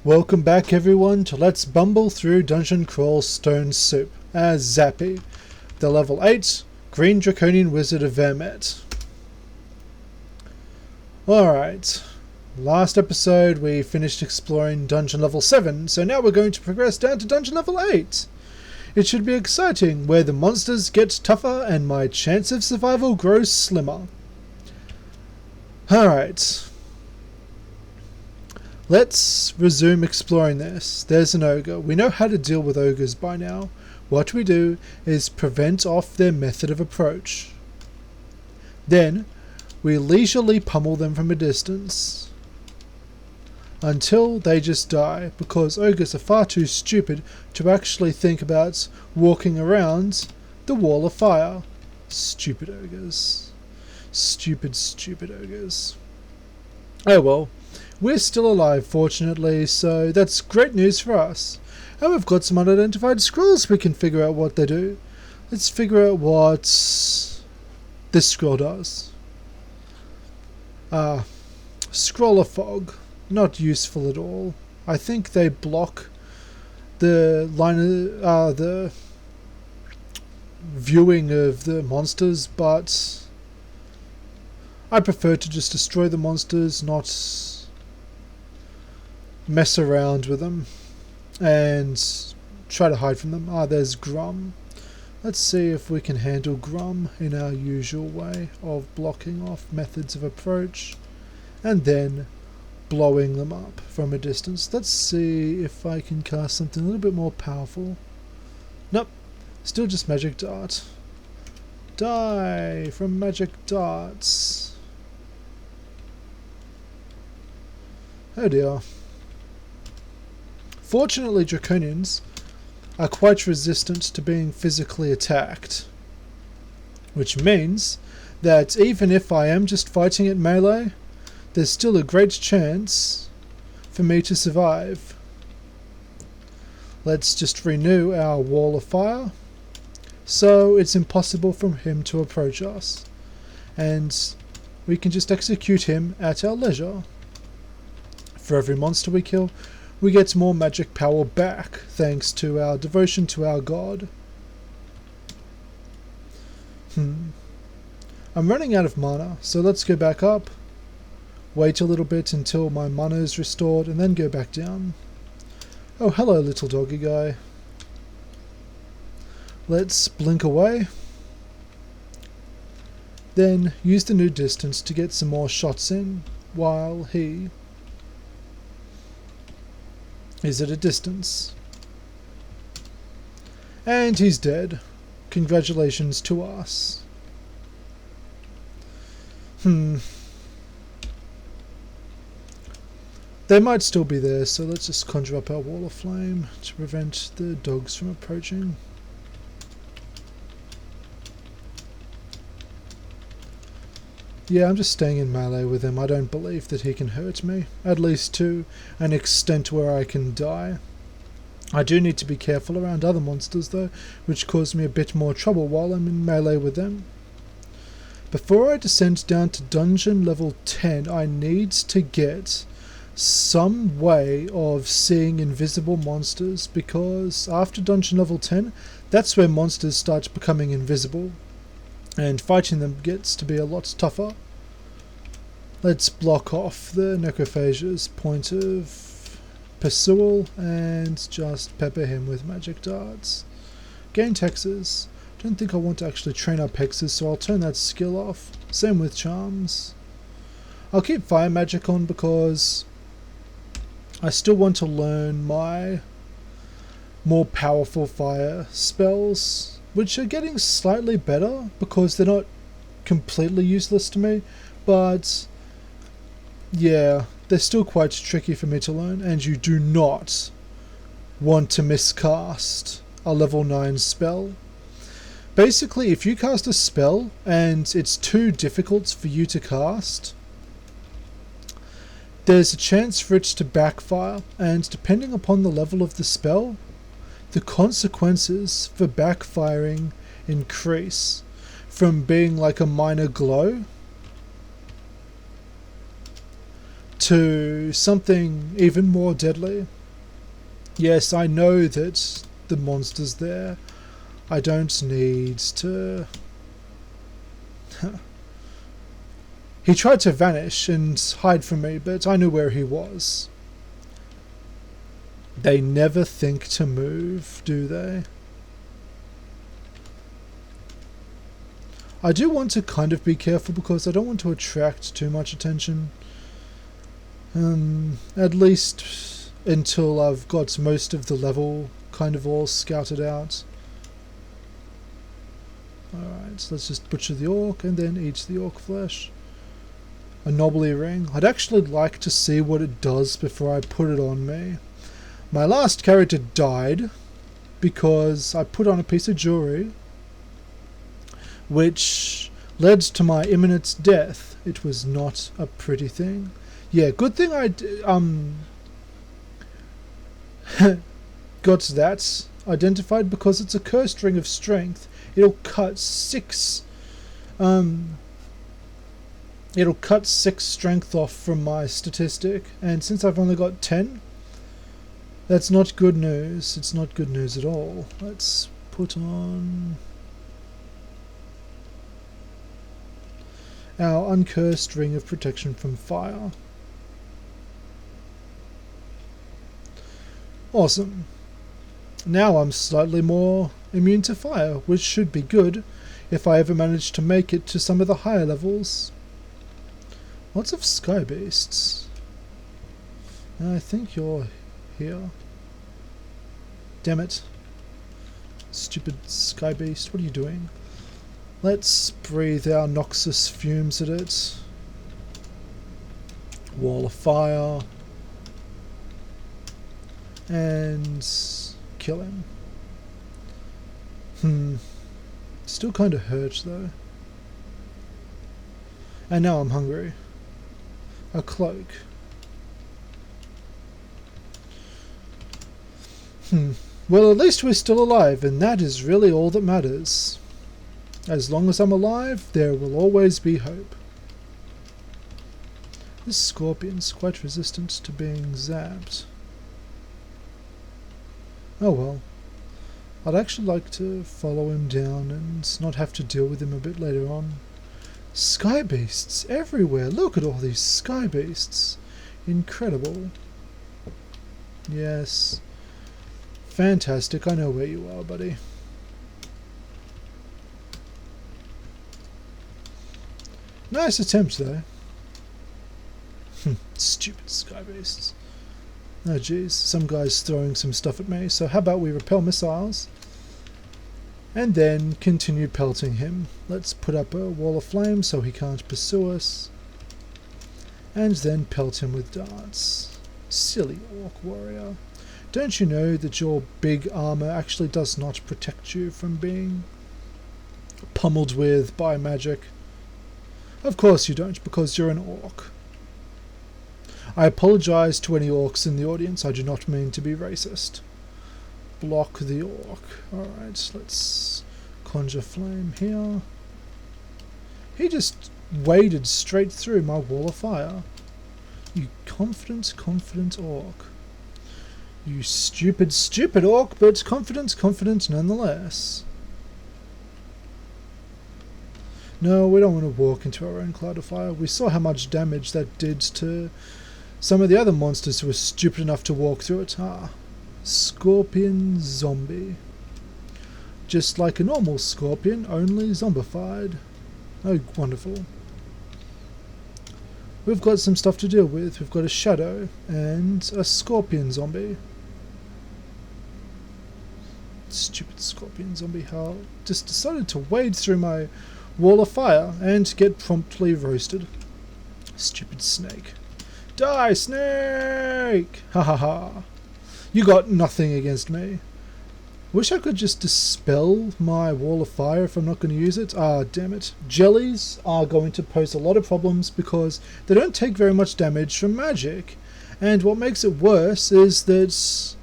Welcome back everyone to Let's Bumble Through Dungeon Crawl Stone Soup as Zappy, the level 8 Green Draconian Wizard of Vermet. Alright, last episode we finished exploring dungeon level 7, so now we're going to progress down to dungeon level 8. It should be exciting, where the monsters get tougher and my chance of survival grows slimmer. Alright. Let's resume exploring this. There's an ogre. We know how to deal with ogres by now. What we do is prevent off their method of approach. Then, we leisurely pummel them from a distance. Until they just die, because ogres are far too stupid to actually think about walking around the wall of fire. Stupid ogres. Stupid ogres. Oh well. We're still alive, fortunately, so that's great news for us. And we've got some unidentified scrolls we can figure out what they do. Let's figure out what this scroll does. Scroll of Fog. Not useful at all. I think they block the the viewing of the monsters, but I prefer to just destroy the monsters, not mess around with them and try to hide from them. There's Grum. Let's see if we can handle Grum in our usual way of blocking off methods of approach and then blowing them up from a distance. Let's see if I can cast something a little bit more powerful. Nope, still just magic dart. Die from magic darts. Oh dear. Fortunately, Draconians are quite resistant to being physically attacked, which means that even if I am just fighting at melee, there's still a great chance for me to survive. Let's just renew our wall of fire, so it's impossible for him to approach us, and we can just execute him at our leisure. For every monster we kill, we get more magic power back, thanks to our devotion to our god. I'm running out of mana, so let's go back up, wait a little bit until my mana is restored, and then go back down. Oh, hello little doggy guy. Let's blink away, then use the new distance to get some more shots in, while he is at a distance. And he's dead. Congratulations to us. They might still be there, so let's just conjure up our wall of flame to prevent the dogs from approaching. Yeah, I'm just staying in melee with him. I don't believe that he can hurt me, at least to an extent where I can die. I do need to be careful around other monsters though, which cause me a bit more trouble while I'm in melee with them. Before I descend down to dungeon level 10, I need to get some way of seeing invisible monsters, because after dungeon level 10, that's where monsters start becoming invisible, and fighting them gets to be a lot tougher. Let's block off the Necrophagier's point of pursuit and just pepper him with magic darts. Gain Hexes. Don't think I want to actually train up Hexes, so I'll turn that skill off. Same with Charms. I'll keep Fire Magic on because I still want to learn my more powerful fire spells, which are getting slightly better because they're not completely useless to me, but yeah, they're still quite tricky for me to learn, and you do not want to miscast a level 9 spell. Basically, if you cast a spell and it's too difficult for you to cast, there's a chance for it to backfire, and depending upon the level of the spell, the consequences for backfiring increase from being like a minor glow to something even more deadly. Yes, I know that the monster's there. I don't need to... He tried to vanish and hide from me, but I knew where he was. They never think to move, do they? I do want to kind of be careful because I don't want to attract too much attention. At least until I've got most of the level kind of all scouted out. Alright, so let's just butcher the orc and then eat the orc flesh. A knobbly ring. I'd actually like to see what it does before I put it on me. My last character died because I put on a piece of jewelry which led to my imminent death. It was not a pretty thing. Yeah, good thing I got that identified because it's a cursed ring of strength. It'll cut 6 strength off from my statistic, and since I've only got 10, that's not good news. It's not good news at all. Let's put on our uncursed ring of protection from fire. Awesome. Now I'm slightly more immune to fire, which should be good if I ever manage to make it to some of the higher levels. Lots of sky beasts. I think you're here. Damn it. Stupid sky beast, what are you doing? Let's breathe our noxious fumes at it. Wall of fire. And kill him. Still kind of hurts though. And now I'm hungry. A cloak. Well, at least we're still alive, and that is really all that matters. As long as I'm alive, there will always be hope. This scorpion's quite resistant to being zapped. Oh well. I'd actually like to follow him down and not have to deal with him a bit later on. Sky beasts everywhere. Look at all these sky beasts. Incredible. Yes. Fantastic. I know where you are, buddy. Nice attempt, though. Stupid sky beasts. Oh, jeez. Some guy's throwing some stuff at me. So how about we repel missiles? And then continue pelting him. Let's put up a wall of flame so he can't pursue us. And then pelt him with darts. Silly orc warrior. Don't you know that your big armor actually does not protect you from being pummeled with by magic? Of course you don't, because you're an orc. I apologize to any orcs in the audience. I do not mean to be racist. Block the orc. Alright, let's conjure flame here. He just waded straight through my wall of fire. You confident orc. You stupid orc, but confident nonetheless. No, we don't want to walk into our own cloud of fire. We saw how much damage that did to some of the other monsters who were stupid enough to walk through it. Scorpion zombie. Just like a normal scorpion, only zombified. Oh, wonderful. We've got some stuff to deal with. We've got a shadow and a scorpion zombie. Stupid scorpion zombie, how just decided to wade through my wall of fire and get promptly roasted. Stupid snake. Die, snake! Ha ha ha. You got nothing against me. Wish I could just dispel my wall of fire if I'm not going to use it. Ah, damn it. Jellies are going to pose a lot of problems because they don't take very much damage from magic. And what makes it worse is that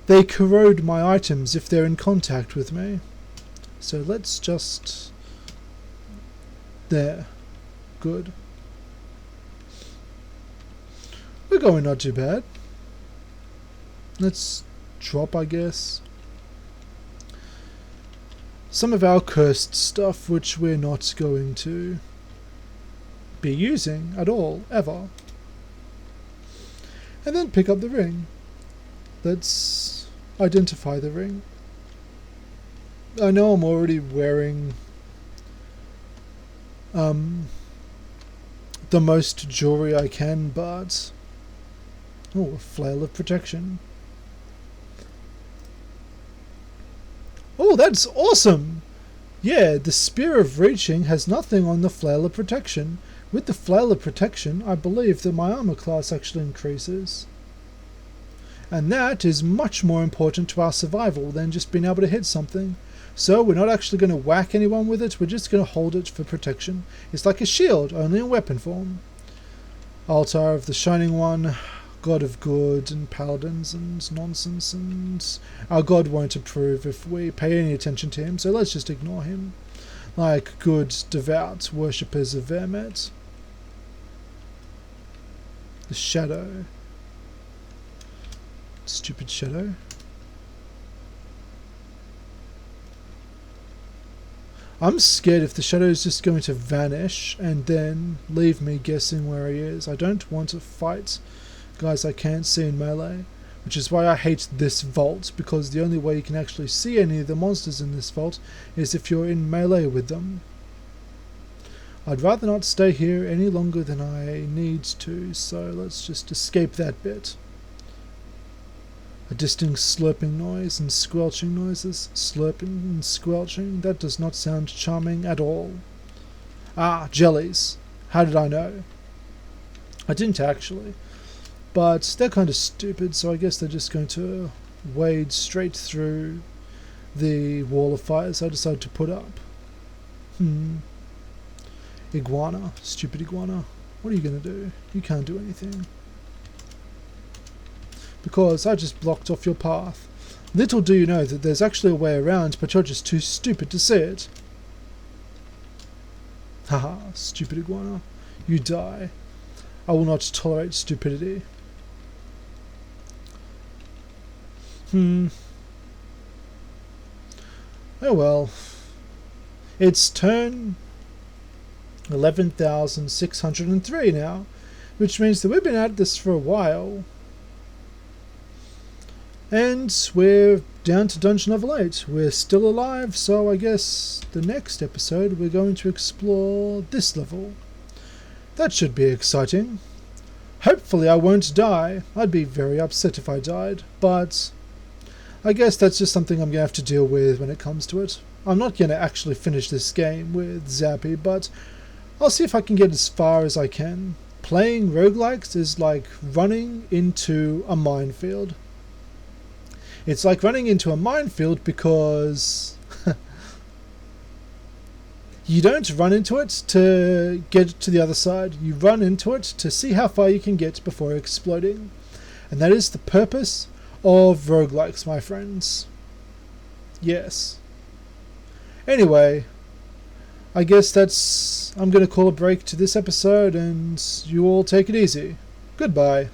they corrode my items if they're in contact with me. So let's just... There. Good. We're going not too bad. Let's drop, I guess, some of our cursed stuff, which we're not going to be using at all, ever. And then pick up the ring. Let's identify the ring. I know I'm already wearing the most jewelry I can, but... Oh, a flail of protection. Oh, that's awesome! Yeah, the Spear of Reaching has nothing on the Flail of Protection. With the Flail of Protection, I believe that my armor class actually increases. And that is much more important to our survival than just being able to hit something. So we're not actually going to whack anyone with it, we're just going to hold it for protection. It's like a shield, only in weapon form. Altar of the Shining One, God of Good and Paladins and nonsense, and our God won't approve if we pay any attention to him, so let's just ignore him. Like good, devout worshippers of Vermet. The Shadow. Stupid Shadow. I'm scared if the Shadow is just going to vanish and then leave me guessing where he is. I don't want to fight guys I can't see in melee, which is why I hate this vault, because the only way you can actually see any of the monsters in this vault is if you're in melee with them. I'd rather not stay here any longer than I need to, so let's just escape that bit. A distinct slurping noise and squelching noises. Slurping and squelching, that does not sound charming at all. Ah, jellies. How did I know? I didn't actually. But they're kind of stupid, so I guess they're just going to wade straight through the wall of fires I decided to put up. Iguana. Stupid iguana. What are you going to do? You can't do anything. Because I just blocked off your path. Little do you know that there's actually a way around, but you're just too stupid to see it. Haha, stupid iguana. You die. I will not tolerate stupidity. Oh well. It's turn 11,603 now, which means that we've been at this for a while. And we're down to dungeon level 8. We're still alive, so I guess the next episode we're going to explore this level. That should be exciting. Hopefully I won't die. I'd be very upset if I died, but I guess that's just something I'm going to have to deal with when it comes to it. I'm not going to actually finish this game with Zappy, but I'll see if I can get as far as I can. Playing roguelikes is like running into a minefield. It's like running into a minefield because you don't run into it to get to the other side. You run into it to see how far you can get before exploding. And that is the purpose of roguelikes, my friends. Yes. Anyway, I guess I'm going to call a break to this episode, and you all take it easy. Goodbye.